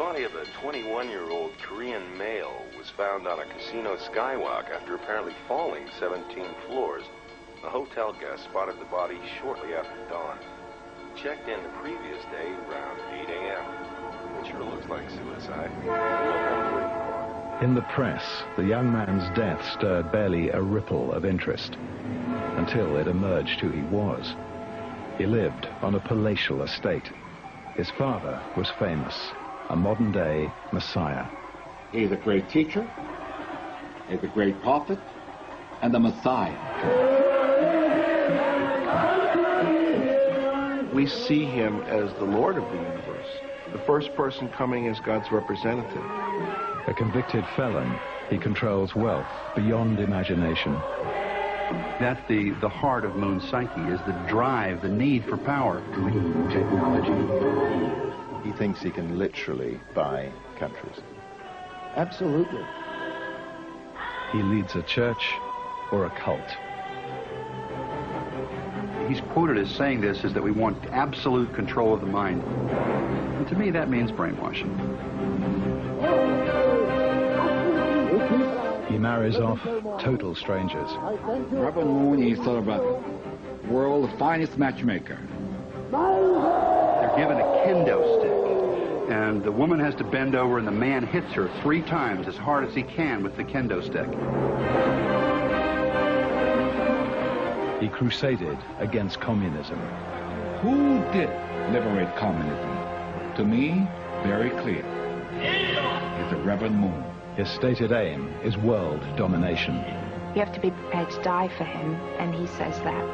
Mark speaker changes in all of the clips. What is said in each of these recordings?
Speaker 1: body of a 21-year-old Korean male was found on a casino skywalk after apparently falling 17 floors. A hotel guest spotted the body shortly after dawn. Checked in the previous day around 8 a.m. It sure looks like suicide.
Speaker 2: In the press, the young man's death stirred barely a ripple of interest until it emerged who he was. He lived on a palatial estate. His father was famous, a modern-day messiah.
Speaker 3: He's a great teacher, he's a great prophet, and a messiah.
Speaker 4: We see him as the Lord of the universe, the first person coming as God's representative.
Speaker 2: A convicted felon, he controls wealth beyond imagination.
Speaker 5: That's the heart of Moon's psyche, is the drive, the need for power.
Speaker 6: He thinks he can literally buy countries.
Speaker 3: Absolutely.
Speaker 2: He leads a church or a cult.
Speaker 5: He's quoted as saying this, is that we want absolute control of the mind. And to me, that means brainwashing.
Speaker 2: He marries off total strangers.
Speaker 3: Reverend Moon is sort of a world's finest matchmaker.
Speaker 5: They're given a kendo stick, and the woman has to bend over, and the man hits her 3 times as hard as he can with the kendo stick.
Speaker 2: He crusaded against communism.
Speaker 3: Who did liberate communism? To me, very clear. It's the Reverend Moon.
Speaker 2: His stated aim is world domination.
Speaker 7: You have to be prepared to die for him, and he says that.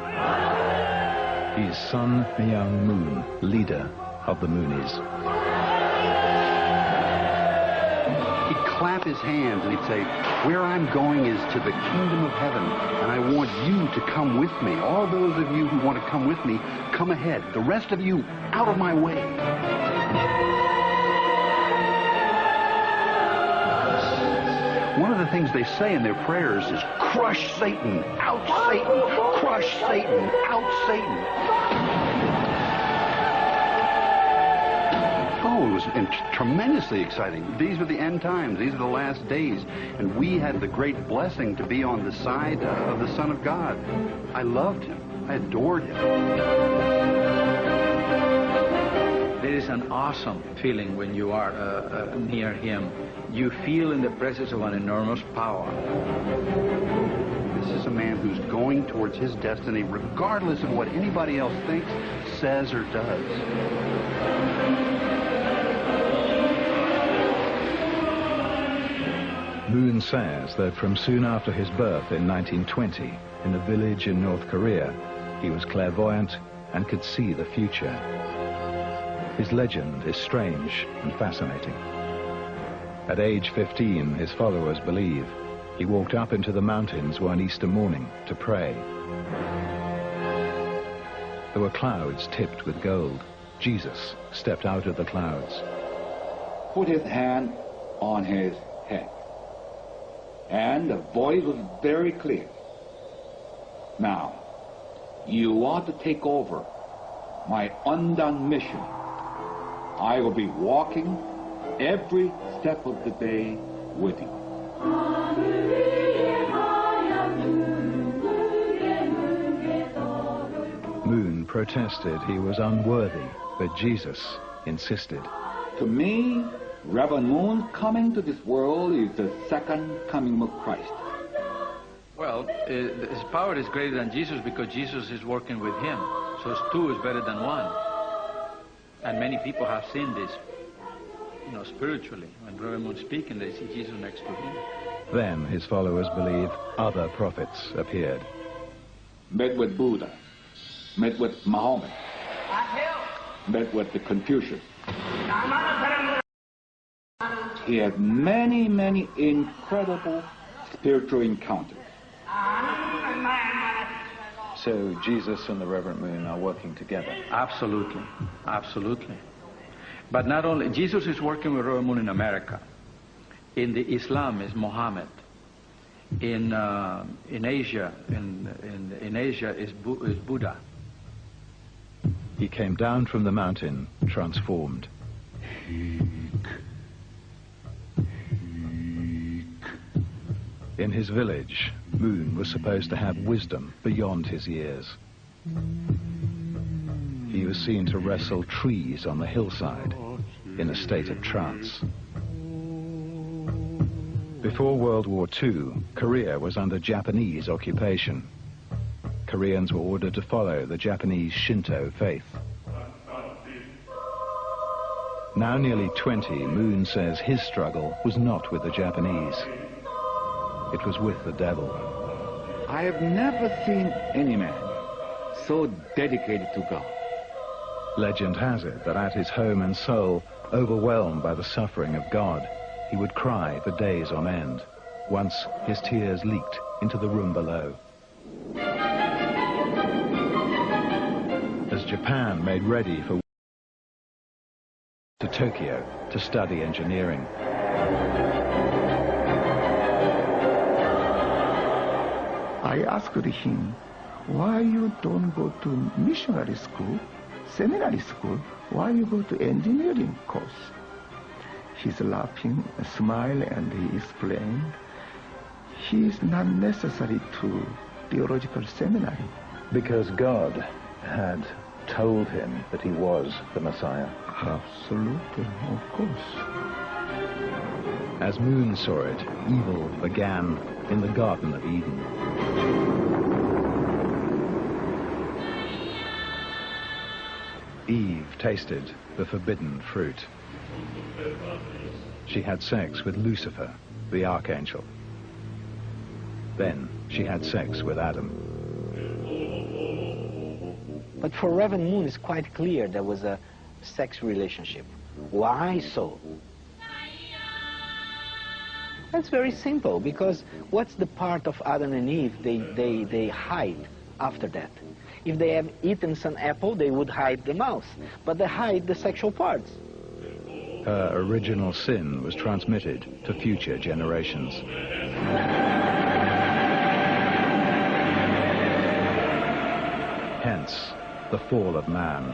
Speaker 2: He's Sun Myung Moon, leader of the Moonies.
Speaker 5: He'd clap his hands and he'd say, where I'm going is to the kingdom of heaven, and I want you to come with me. All those of you who want to come with me, come ahead. The rest of you, out of my way. One of the things they say in their prayers is, crush Satan, out Satan, crush Satan, out Satan. Oh, it was tremendously exciting. These were the end times. These are the last days. And we had the great blessing to be on the side of the Son of God. I loved him. I adored him.
Speaker 8: There is an awesome feeling when you are near him. You feel in the presence of an enormous power.
Speaker 5: This is a man who's going towards his destiny regardless of what anybody else thinks, says, or does.
Speaker 2: Moon says that from soon after his birth in 1920, in a village in North Korea, he was clairvoyant and could see the future. His legend is strange and fascinating. At age 15, his followers believe he walked up into the mountains one Easter morning to pray. There were clouds tipped with gold. Jesus stepped out of the clouds.
Speaker 3: Put his hand on his head. And the voice was very clear. Now, you are to take over my undone mission. I will be walking every step of the day with you.
Speaker 2: Moon protested he was unworthy, but Jesus insisted.
Speaker 3: To me, Reverend Moon coming to this world is the second coming of Christ.
Speaker 8: Well, his power is greater than Jesus because Jesus is working with him. So 2 is better than 1. And many people have seen this, spiritually. When Reverend Moon speaking, they see Jesus next to him.
Speaker 2: Then his followers believe other prophets appeared.
Speaker 3: Met with Buddha, met with Muhammad, met with the Confucius. He had many, many incredible spiritual encounters.
Speaker 2: So Jesus and the Reverend Moon are working together?
Speaker 8: Absolutely, absolutely. But not only, Jesus is working with Reverend Moon in America. In the Islam is Muhammad. In Asia, in Asia is Buddha.
Speaker 2: He came down from the mountain transformed. In his village, Moon was supposed to have wisdom beyond his years. He was seen to wrestle trees on the hillside in a state of trance. Before World War II, Korea was under Japanese occupation. Koreans were ordered to follow the Japanese Shinto faith. Now nearly 20, Moon says his struggle was not with the Japanese. It was with the devil.
Speaker 3: I have never seen any man so dedicated to God.
Speaker 2: Legend has it that at his home in Seoul, overwhelmed by the suffering of God, he would cry for days on end. Once his tears leaked into the room below. As Japan made ready for to Tokyo to study engineering.
Speaker 9: I asked him, why you don't go to missionary school, seminary school, why you go to engineering course? He's laughing, smile, and he explained, he's not necessary to theological seminary.
Speaker 2: Because God had told him that he was the Messiah.
Speaker 9: Absolutely, of course.
Speaker 2: As Moon saw it, evil began in the Garden of Eden. Eve tasted the forbidden fruit. She had sex with Lucifer, the archangel. Then she had sex with Adam.
Speaker 10: But for Reverend Moon, it's quite clear there was a sex relationship. Why so? That's very simple, because what's the part of Adam and Eve they hide after that? If they have eaten some apple, they would hide the mouth, but they hide the sexual parts.
Speaker 2: Her original sin was transmitted to future generations. Hence, the fall of man.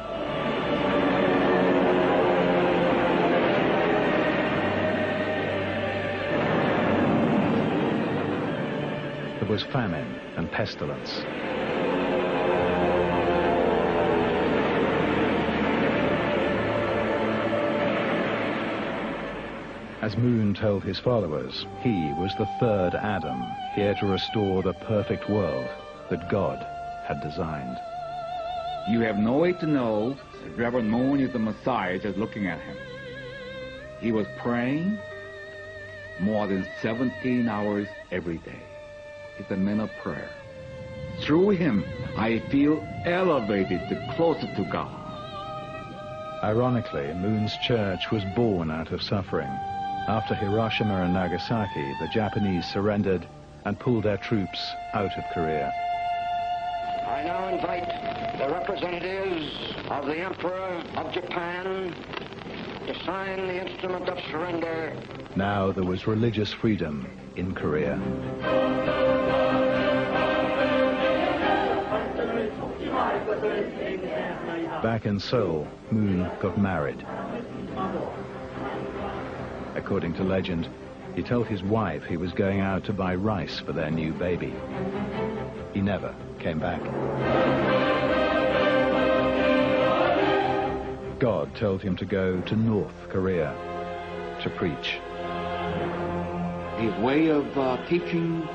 Speaker 2: There was famine and pestilence. As Moon told his followers, he was the third Adam, here to restore the perfect world that God had designed.
Speaker 3: You have no way to know that Reverend Moon is the Messiah just looking at him. He was praying more than 17 hours every day. He's a man of prayer. Through him, I feel elevated closer to God.
Speaker 2: Ironically, Moon's church was born out of suffering. After Hiroshima and Nagasaki, the Japanese surrendered and pulled their troops out of Korea.
Speaker 11: I now invite the representatives of the Emperor of Japan to sign the instrument of surrender.
Speaker 2: Now there was religious freedom in Korea. Back in Seoul, Moon got married. According to legend, he told his wife he was going out to buy rice for their new baby. He never came back. God told him to go to North Korea to preach.
Speaker 3: His way of teaching,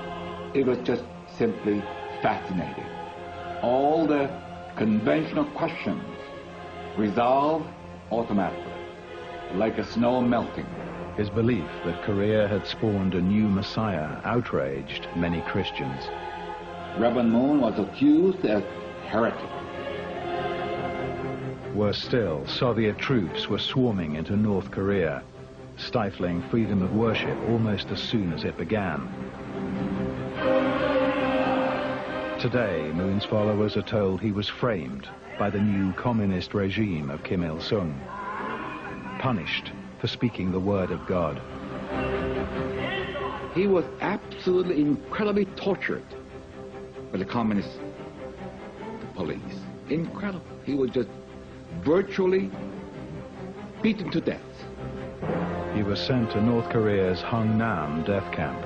Speaker 3: it was just simply fascinating. All the conventional questions resolved automatically, like a snow melting.
Speaker 2: His belief that Korea had spawned a new Messiah outraged many Christians.
Speaker 3: Reverend Moon was accused as heretic.
Speaker 2: Worse still, Soviet troops were swarming into North Korea, stifling freedom of worship almost as soon as it began. Today, Moon's followers are told he was framed by the new communist regime of Kim Il-sung, punished for speaking the word of God.
Speaker 3: He was absolutely incredibly tortured by the communist police. Incredible. He was just virtually beaten to death.
Speaker 2: He was sent to North Korea's Hungnam death camp.